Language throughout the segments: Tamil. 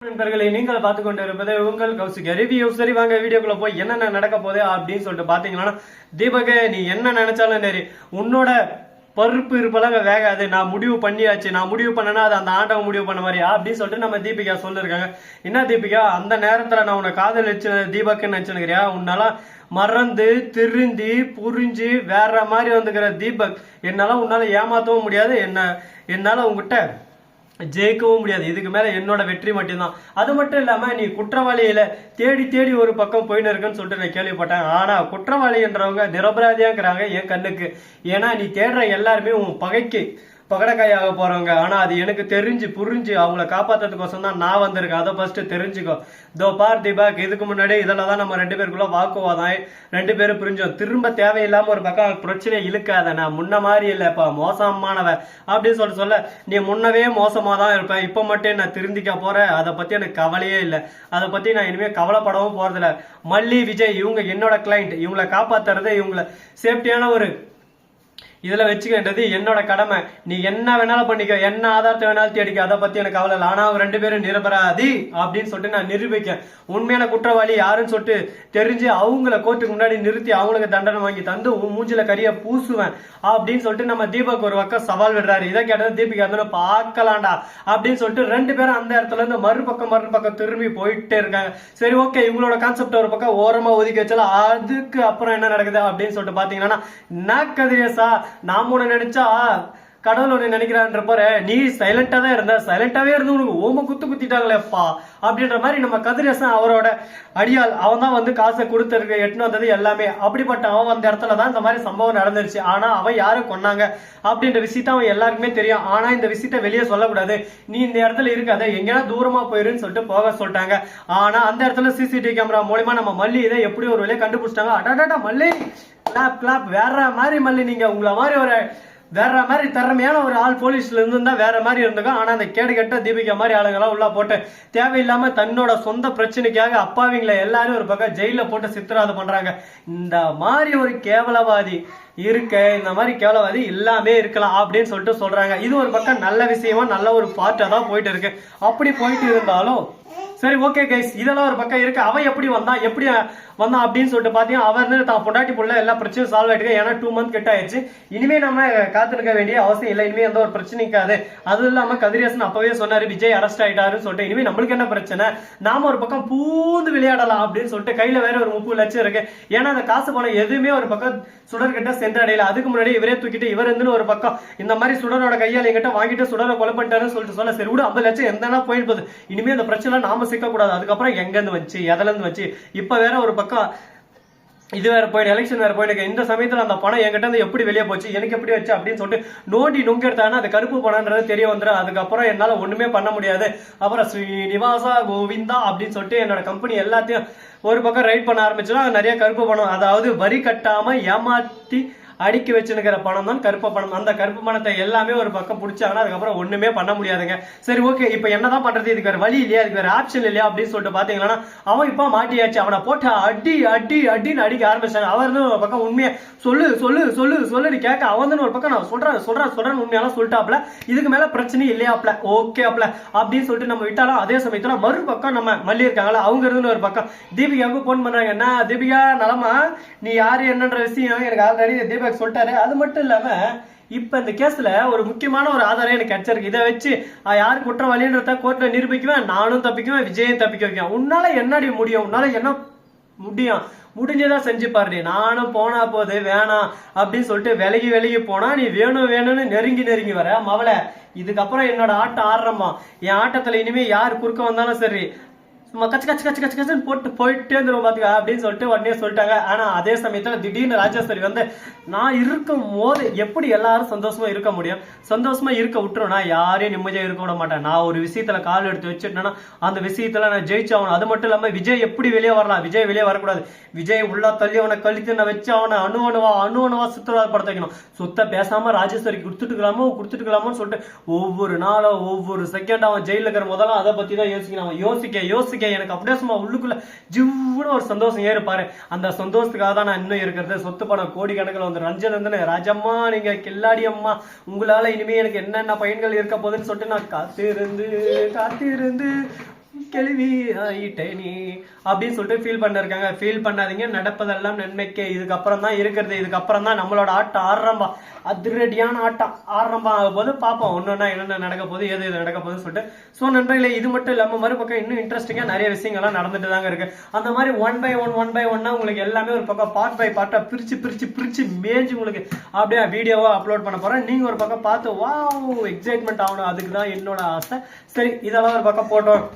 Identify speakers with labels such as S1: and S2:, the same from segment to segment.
S1: நண்பர்களை நீங்கள் பார்த்து கொண்டு இருப்பது உங்கள் கௌசிக ரிவ்யூ. சரி வாங்க வீடியோக்குள்ள போய் என்னென்ன நடக்க போகுது அப்படின்னு சொல்லிட்டு பாத்தீங்கன்னா, தீபக் நீ என்ன நினைச்சாலும் சரி உன்னோட பருப்பு இருப்பெல்லாம் வேகாது. நான் முடிவு பண்ணியாச்சு, நான் முடிவு பண்ணனா அது அந்த ஆண்டவன் முடிவு பண்ண மாதிரி அப்படின்னு சொல்லிட்டு நம்ம தீபிகா சொல்லிருக்காங்க. என்ன தீபிகா, அந்த நேரத்துல நான் உன்னை காதலிச்சு தீபக்னு நினைச்சுக்கிறியா? உன்னால மறந்து திருந்தி புரிஞ்சு வேற மாதிரி வந்துக்கிற தீபக், உன்னால ஏமாத்தவும் முடியாது, என்னால உங்ககிட்ட ஜெயிக்கவும் முடியாது. இதுக்கு மேல என்னோட வெற்றி மட்டும்தான். அது மட்டும் இல்லாம நீ குற்றவாளியில தேடி தேடி ஒரு பக்கம் போயின்னு இருக்குன்னு சொல்லிட்டு நான் கேள்விப்பட்டேன். ஆனா குற்றவாளி என்றவங்க நிரபராதியாங்கிறாங்க என் கண்ணுக்கு. ஏன்னா நீ தேடுற எல்லாருமே உன் பகைக்கு பகடக்காயாக போறவங்க. ஆனா அது எனக்கு தெரிஞ்சு புரிஞ்சு அவங்கள காப்பாத்துறதுக்கோசம் தான் நான் வந்திருக்கேன். அதை ஃபர்ஸ்ட் தெரிஞ்சுக்கோ. தோ பார் தீபக், இதுக்கு முன்னாடி இதெல்லாம் தான் நம்ம ரெண்டு பேருக்குள்ள வாக்குவாதம், ரெண்டு பேரும் புரிஞ்சோம். திரும்ப தேவையில்லாம ஒரு பக்கம் பிரச்சனை இழுக்காத. நான் முன்ன மாதிரி இல்லப்பா, மோசமானவ அப்படின்னு சொல்ல நீ முன்னவே மோசமா தான் இருப்பேன். இப்ப மட்டும் நான் திருந்திக்க போறேன், அதை பத்தி எனக்கு கவலையே இல்லை. அதை பத்தி நான் இனிமே கவலைப்படவும் போறதில்ல. மல்லி விஜய் இவங்க என்னோட கிளைண்ட், இவங்களை காப்பாத்துறது, இவங்களை சேஃப்டியான ஒரு இதுல வச்சுக்கின்றது என்னோட கடமை. நீ என்ன வேணாலும் பண்ணிக்க, என்ன ஆதாரத்தை வேணாலும் தேடிக்க, அதை பத்தி எனக்கு கவலை இல்லை. ஆனா அவங்க ரெண்டு பேரும் நிரபராதி அப்படின்னு சொல்லிட்டு நான் நிரூபிக்கேன். உண்மையான குற்றவாளி யாருன்னு சொல்லிட்டு தெரிஞ்சு அவங்கள கோர்ட்டுக்கு முன்னாடி நிறுத்தி அவங்களுக்கு தண்டனை வாங்கி தந்து மூஞ்சில கரிய பூசுவேன் அப்படின்னு சொல்லிட்டு நம்ம தீபக் ஒரு பக்கம் சவால் விடுறாரு. இதை கேட்டது தீபிகா இருந்தாலும் பார்க்கலாம்டா அப்படின்னு சொல்லிட்டு ரெண்டு பேரும் அந்த இடத்துல இருந்து மறுபக்கம் திரும்பி போயிட்டே இருக்காங்க. சரி ஓகே, இவங்களோட கான்செப்ட் ஒரு பக்கம் ஓரமா ஒதுக்கி வச்சாலும் அதுக்கு அப்புறம் என்ன நடக்குது அப்படின்னு சொல்லிட்டு பாத்தீங்கன்னா, நான் கதிரேசா நாம ஒண்ணு நினைச்சா கடவுள் ஒண்ணு நினைக்கிறான்ற போற, நீ சைலண்டா தான் இருந்த, சைலண்டாவே இருந்து உனக்கு ஓம குத்திட்டாங்களேப்பா அப்படின்ற மாதிரி நம்ம கதிரேசன் அவரோட அடியால் அவன் தான் வந்து காசை கொடுத்துருக்கு, எட்டுன்னு வந்தது எல்லாமே. அப்படிப்பட்ட அவன் அந்த இடத்துல தான் இந்த மாதிரி சம்பவம் நடந்துருச்சு. ஆனா அவன் யாரும் கொன்னாங்க அப்படின்ற விஷயத்த அவன் எல்லாருக்குமே தெரியும். ஆனா இந்த விஷயத்த வெளியே சொல்லக்கூடாது, நீ இந்த இடத்துல இருக்காத, எங்கன்னா தூரமா போயிருன்னு சொல்லிட்டு போக சொல்லிட்டாங்க. ஆனா அந்த இடத்துல சிசிடிவி கேமரா மூலமா நம்ம மல்லி இதை எப்படி ஒரு வழியை கண்டுபிடிச்சிட்டாங்க. அடாடா மல்லி கிளாப் வேற மாதிரி மல்லி, நீங்க உங்களை மாதிரி ஒரு வேற மாதிரி திறமையான ஒரு ஆள் போலீஸ்ல இருந்தா வேற மாதிரி இருந்துக்கும். ஆனா அந்த கேடு கெட்ட தீபிகா மாதிரி ஆளுங்கெல்லாம் உள்ள போட்டு தேவையில்லாம தன்னோட சொந்த பிரச்சனைக்காக அப்பாவிங்களை எல்லாரும் ஒரு பக்கம் ஜெயில போட்டு சித்திராது பண்றாங்க. இந்த மாதிரி ஒரு கேவலவாதி இருக்க, இந்த மாதிரி கேவலவாதி எல்லாமே இருக்கலாம் அப்படின்னு சொல்லிட்டு சொல்றாங்க. இது ஒரு பக்கம் நல்ல விஷயமா நல்ல ஒரு பார்ட்டா தான் போயிட்டு இருக்கு. அப்படி போயிட்டு இருந்தாலும் சரி ஓகே கைஸ், இதெல்லாம் ஒரு பக்கம் இருக்கு. அவன் எப்படி வந்தான் அப்படின்னு சொல்லிட்டு பாத்தீங்கன்னா, அவர் தான் பொண்டாட்டி புள்ள எல்லா பிரச்சனையும் சால்வ் ஆயிட்டு. ஏன்னா 2 மந்த் கிட்ட ஆயிடுச்சு. இனிமே நம்ம காத்திருக்க வேண்டிய அவசியம் இல்லை. இனிமே எந்த ஒரு பிரச்சனைக்காது. அது இல்லாம கதிரேசன் அப்பவே சொன்னாரு விஜய் அரெஸ்ட் ஆயிட்டாருன்னு சொல்லிட்டு. இனிமே நம்மளுக்கு என்ன பிரச்சனை, நாம ஒரு பக்கம் பூந்து விளையாடலாம் அப்படின்னு சொல்லிட்டு கையில வேற ஒரு 30 லட்சம் இருக்கு. ஏன்னா அந்த காசு பணம் எதுவுமே ஒரு பக்கம் சுடர்கிட்ட சென்றடையில. அதுக்கு முன்னாடி இவரே தூக்கிட்டு இவர் இருந்து ஒரு பக்கம் இந்த மாதிரி சுடரோட கையால் எங்கிட்ட வாங்கிட்டு சுடரை கொலை பண்ணிட்டாருன்னு சொல்லிட்டு சொல்ல, சரி விட 50 லட்சம் எந்தனா போயிட்டு போகுது. இனிமே அந்த பிரச்சனை நாம சிக்க கூடாது. அதுக்கப்புறம் எங்க இருந்து வச்சு எதுல இருந்து வச்சு இப்ப வேற ஒரு பக்கம் இது வேற போயிடு, எலெக்ஷன் வேற போயிட்டு இந்த சமயத்துல அந்த பணம் என்கிட்ட இருந்து எப்படி வெளியே போச்சு, எனக்கு எப்படி வச்சு அப்படின்னு சொல்லிட்டு நோண்டி நுங்க எடுத்தாங்கன்னா அது கருப்பு பணம்ன்றது தெரிய வந்துடும். அதுக்கப்புறம் என்னால ஒண்ணுமே பண்ண முடியாது. அப்புறம் ஸ்ரீனிவாசா கோவிந்தா அப்படின்னு சொல்லிட்டு என்னோட கம்பெனி எல்லாத்தையும் ஒரு பக்கம் ரைட் பண்ண ஆரம்பிச்சிடும். நிறைய கருப்பு பணம், அதாவது வரி கட்டாம ஏமாத்தி அடுக்கி வச்சுக்கிற பணம் தான் கருப்பு பணம். அந்த கருப்பு பணத்தை எல்லாமே ஒரு பக்கம் பிடிச்சாங்கன்னா அதுக்கப்புறம் ஒண்ணுமே பண்ண முடியாதுங்க. சரி ஓகே, இப்ப என்னதான் பண்றது, இதுக்கு வேற வழி இல்லையா, இதுக்கு வேற ஆப்ஷன் இல்லையா அப்படின்னு சொல்லிட்டு பாத்தீங்கன்னா, அவன் இப்ப மாட்டியாச்சு. அவனை போட்டு அடின்னு அடிக்க ஆரம்பிச்சாங்க. அவர்னு ஒரு பக்கம் உண்மையை சொல்லு கேட்க அவன் ஒரு பக்கம் நான் சொல்றேன் உண்மையாலாம் சொல்லிட்டாப்ல. இதுக்கு மேல பிரச்சனை இல்லையாப்ல, ஓகே ஆப்ல அப்படின்னு சொல்லிட்டு நம்ம விட்டாலும், அதே சமயத்துல மறுபக்கம் நம்ம மல்லி இருக்காங்களா அவங்க இருந்து ஒரு பக்கம் தீபிகாவுக்கு போன் பண்றாங்க. என்ன தீபிகா நலமா, நீ யாரு என்னன்ற விஷயம் எனக்கு ஆல்ரெடி தீபா சொல்லிட்டாரு. அது மட்டும் இல்லாம இப்ப இந்த கேஸ்ல ஒரு முக்கியமான ஒரு ஆதாரம் எனக்கு கிடைச்சிருக்கு. இதை வச்சு யாரு குற்றவாளின்றத கோர்ட்ல நிரூபிக்குவேன், நானும் தப்பிக்குவேன், விஜயம் தப்பிக்க வைக்குவேன். உன்னால என்னடி முடியும், உன்னால என்ன முடியும், முடிஞ்சதா செஞ்சு பாரு. நானும் போனா போது வேணாம் அப்படின்னு சொல்லிட்டு விலகி போனா நீ வேணும்னு நெருங்கி வர மவளை. இதுக்கப்புறம் என்னோட ஆட்டம் ஆடுறமா, என் ஆட்டத்துல இனிமே யாரு குறுக்க வந்தாலும் சரி கச்சு போட்டு போயிட்டே இருந்துரும் பாத்துக்க அப்படின்னு சொல்லிட்டு உடனே சொல்லிட்டாங்க. ஆனா அதே சமயத்துல திடீர்னு ராஜேஸ்வரி வந்து நான் இருக்கும் போது எப்படி எல்லாரும் சந்தோஷமா இருக்க முடியும், சந்தோஷமா இருக்க விட்டுரும், நான் யாரையும் நிம்மதியா இருக்க விட மாட்டேன். நான் ஒரு விஷயத்துல கால் எடுத்து வச்சுட்டேன்னா அந்த விஷயத்துல நான் ஜெயிச்சாகணும். அது மட்டும் இல்லாம விஜய் எப்படி வெளியே வரலாம், விஜய் வெளியே வரக்கூடாது. விஜய் உள்ள தள்ளி அவனை கழித்து நான் வச்சு அவனை அணுவணுவா சுத்தப்படுத்த வைக்கணும். சுத்த பேசாம ராஜேஸ்வரி கொடுத்துட்டுக்கலாமோன்னு சொல்லிட்டு ஒவ்வொரு நாளும் ஒவ்வொரு செகண்ட் அவன் ஜெயில இருக்கிற முதல்ல அதை பத்தி தான் யோசிக்கணும். அவன் யோசிக்க எனக்கு அப்படியே சும்மா உள்ளுக்குள்ள ஜிவ்னு ஒரு சந்தோஷம் ஏறுப்பாரு. அந்த சந்தோஷத்துக்காக தான் நான் இன்னும் இருக்கிறது. சொத்து பணம் கோடி கணக்கில் வந்து ரஞ்சன் வந்து ராஜம்மா நீங்க கில்லாடி அம்மா, உங்களால இனிமே எனக்கு என்னென்ன பயன்கள் இருக்க போகுதுன்னு சொல்லிட்டு நான் காத்திருந்து கேள்வி ஆயிட்டேனே அப்படின்னு சொல்லிட்டு ஃபீல் பண்ணிருக்காங்க. ஃபீல் பண்ணாதீங்க, நடப்பதெல்லாம் நன்மைக்கே. இதுக்கப்புறம் தான் இருக்கிறது, இதுக்கப்புறம் தான் நம்மளோட ஆட்டம் ஆரம்பம், அதிரடியான ஆட்டம் ஆரம்பம் ஆக போது. பார்ப்போம் ஒன்னொன்னா என்னென்ன நடக்க போகுது, எது எது நடக்க போகுதுன்னு சொல்லிட்டு. ஸோ நண்பர்களே, இது மட்டும் இல்லாமல் மறுபக்கம் இன்னும் இன்ட்ரெஸ்டிங்கா நிறைய விஷயங்கள்லாம் நடந்துட்டு தாங்க இருக்கு. அந்த மாதிரி ஒன் பை ஒன்னா உங்களுக்கு எல்லாமே ஒரு பக்கம் பார்ட் பை பார்ட்டா பிரிச்சு பிரிச்சு பிரிச்சு மேஞ்சு உங்களுக்கு அப்படியே வீடியோவா அப்லோட் பண்ண போறேன். நீங்க ஒரு பக்கம் பார்த்து வாவ் எக்ஸைட்மெண்ட் ஆகணும், அதுக்கு தான் என்னோட ஆசை. சரி, இதெல்லாம் ஒரு பக்கம் போட்டோம்.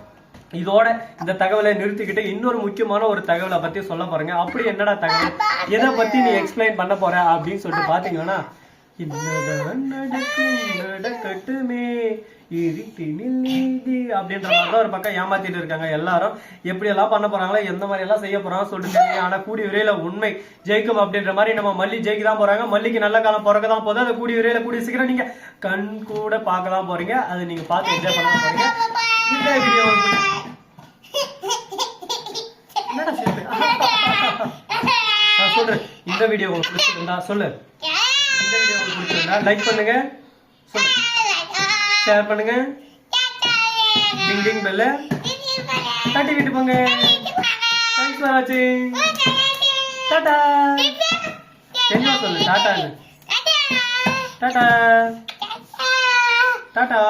S1: இதோட இந்த தகவலை நிறுத்திக்கிட்டு இன்னொரு முக்கியமான ஒரு தகவலை பத்தி சொல்ல போறேங்க. அப்படி என்னடா தகவல், எதை பத்தி நீ எக்ஸ்பிளைன் பண்ண போற அப்படின்னு சொல்லிட்டு பாத்தீங்கன்னா, இன்னதான் நடக்கும் நடக்கட்டுமே இருட்டினில் நீதி அப்படின்ற மாதிரிதான் ஒரு பக்கம் ஏமாத்திட்டு இருக்காங்க எல்லாரும். எப்படி எல்லாம் பண்ண போறாங்களோ, எந்த மாதிரி எல்லாம் செய்ய போறாங்க சொல்லிட்டு தெரியும். ஆனா கூடிய விரையில உண்மை ஜெயிக்கும் அப்படின்ற மாதிரி நம்ம மல்லி ஜெயிக்க தான் போறாங்க. மல்லிக்கு நல்ல காலம் பிறக்க தான் போகுது. அதை கூடிய விரையில கூடிய சீக்கிரம் நீங்க கண் கூட பார்க்க தான் போறீங்க. அது நீங்க பார்த்து என்ஜாய் பண்ண போறீங்க. இந்த வீடியோ என்னடா சொல்றேன், இந்த வீடியோ உங்களுக்கு பிடிச்சிருந்தா சொல்லு, இந்த வீடியோ உங்களுக்கு பிடிச்சிருந்தா லைக் பண்ணுங்க, சொல்லு, ஷேர் பண்ணுங்க, டிங் டிங் பெல்ல தட்டி விட்டு போங்க. தேங்க்ஸ் ஃபார் வாட்சிங். டாடா. என்ன சொல்லு, டாடான்னு. டாடா டாடா.